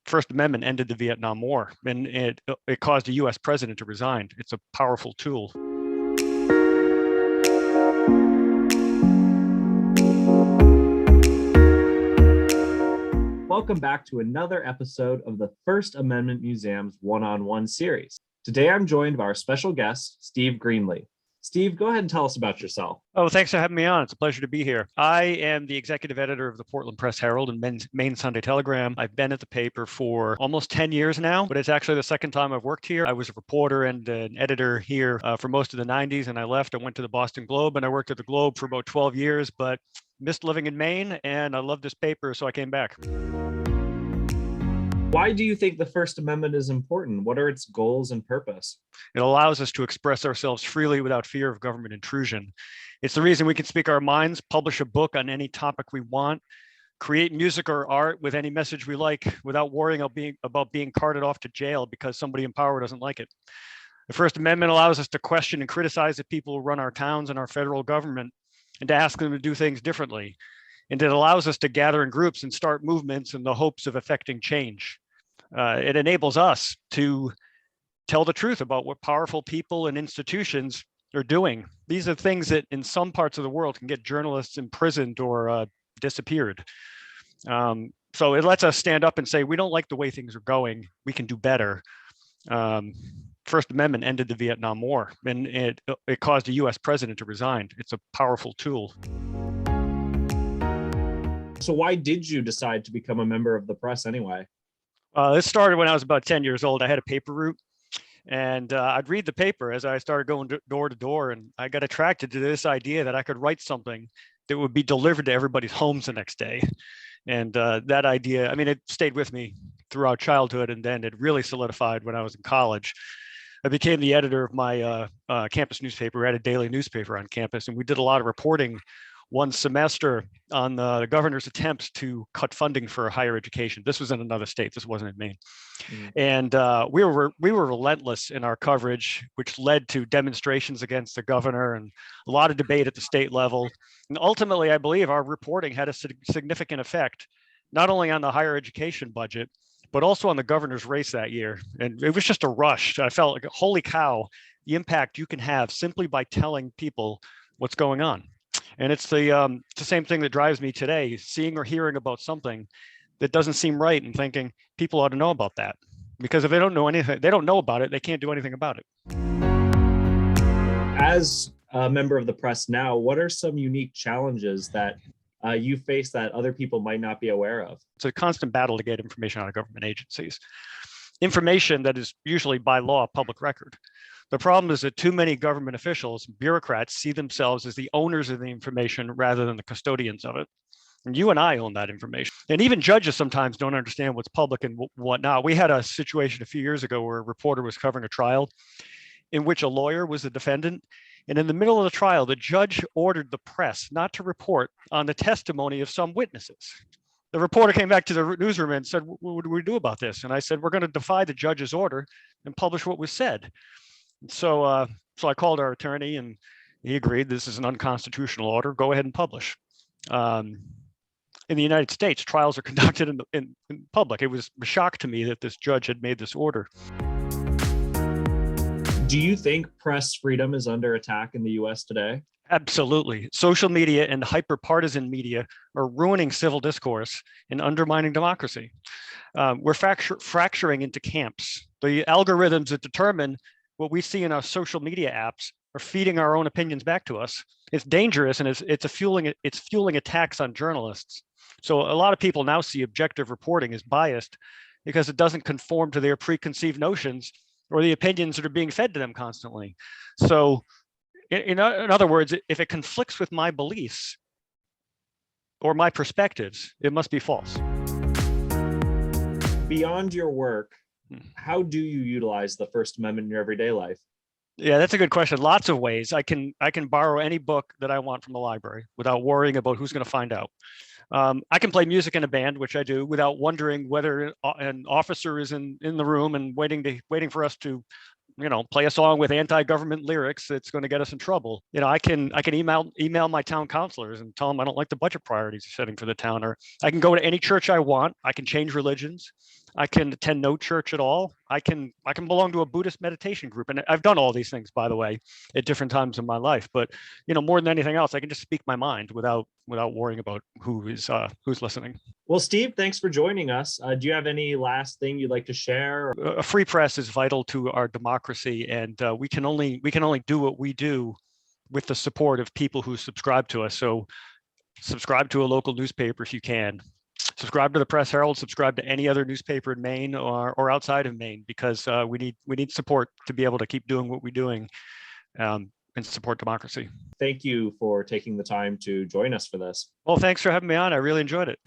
First Amendment ended the Vietnam War, and it caused a U.S. president to resign. It's a powerful tool. Welcome back to another episode of the First Amendment Museum's one-on-one series. Today I'm joined by our special guest, Steve Greenlee. Steve, go ahead and tell us about yourself. Oh, thanks for having me on. It's a pleasure to be here. I am the executive editor of the Portland Press-Herald and Maine Sunday Telegram. I've been at the paper for almost 10 years now, but it's actually the second time I've worked here. I was a reporter and an editor here for most of the 90s, and I left. I went to the Boston Globe, and I worked at the Globe for about 12 years, but missed living in Maine, and I love this paper, so I came back. Why do you think the First Amendment is important? What are its goals and purpose? It allows us to express ourselves freely without fear of government intrusion. It's the reason we can speak our minds, publish a book on any topic we want, create music or art with any message we like without worrying about being carted off to jail because somebody in power doesn't like it. The First Amendment allows us to question and criticize the people who run our towns and our federal government and to ask them to do things differently. And it allows us to gather in groups and start movements in the hopes of effecting change. It enables us to tell the truth about what powerful people and institutions are doing. These are things that in some parts of the world can get journalists imprisoned or disappeared. So it lets us stand up and say, we don't like the way things are going. We can do better. First Amendment ended the Vietnam War, and it caused a U.S. president to resign. It's a powerful tool. So why did you decide to become a member of the press anyway? This started when I was about 10 years old. I had a paper route, and I'd read the paper as I started going door to door, and I got attracted to this idea that I could write something that would be delivered to everybody's homes the next day. And that idea, I mean, it stayed with me throughout childhood, and then it really solidified when I was in college. I became the editor of my campus newspaper. We had a daily newspaper on campus, and we did a lot of reporting one semester on the governor's attempts to cut funding for higher education. This was in another state. This wasn't in Maine. And we were relentless in our coverage, which led to demonstrations against the governor and a lot of debate at the state level. And ultimately, I believe our reporting had a significant effect, not only on the higher education budget, but also on the governor's race that year. And it was just a rush. I felt like, holy cow, the impact you can have simply by telling people what's going on. And it's the same thing that drives me today, seeing or hearing about something that doesn't seem right and thinking people ought to know about that. Because if they don't know anything, they don't know about it, they can't do anything about it. As a member of the press now, what are some unique challenges that you face that other people might not be aware of? It's a constant battle to get information out of government agencies. Information that is usually by law public record. The problem is that too many government officials, bureaucrats, see themselves as the owners of the information rather than the custodians of it. And you and I own that information. And even judges sometimes don't understand what's public and whatnot. We had a situation a few years ago where a reporter was covering a trial in which a lawyer was the defendant. And in the middle of the trial, the judge ordered the press not to report on the testimony of some witnesses. The reporter came back to the newsroom and said, what do we do about this? And I said, we're going to defy the judge's order and publish what was said. So I called our attorney and he agreed this is an unconstitutional order. Go ahead and publish. In the United States, trials are conducted in public. It was a shock to me that this judge had made this order. Do you think press freedom is under attack in the US today? Absolutely. Social media and hyper-partisan media are ruining civil discourse and undermining democracy. We're fracturing into camps. The algorithms that determine what we see in our social media apps are feeding our own opinions back to us. It's dangerous, and it's fueling attacks on journalists. So a lot of people now see objective reporting as biased because it doesn't conform to their preconceived notions or the opinions that are being fed to them constantly. So in other words, if it conflicts with my beliefs or my perspectives, it must be false. Beyond your work, how do you utilize the First Amendment in your everyday life? Yeah, that's a good question. Lots of ways. I can borrow any book that I want from the library without worrying about who's going to find out. I can play music in a band, which I do, without wondering whether an officer is in the room and waiting for us to play a song with anti-government lyrics that's going to get us in trouble. I can email my town councilors and tell them I don't like the budget priorities they're setting for the town, or I can go to any church I want. I can change religions. I can attend no church at all. I can belong to a Buddhist meditation group, and I've done all these things, by the way, at different times in my life. But more than anything else, I can just speak my mind without worrying about who's listening. Well, Steve, thanks for joining us. Do you have any last thing you'd like to share? A free press is vital to our democracy, and we can only do what we do with the support of people who subscribe to us. So subscribe to a local newspaper if you can. Subscribe to the Press Herald. Subscribe to any other newspaper in Maine or outside of Maine, because we need support to be able to keep doing what we're doing, and support democracy. Thank you for taking the time to join us for this. Well, thanks for having me on. I really enjoyed it.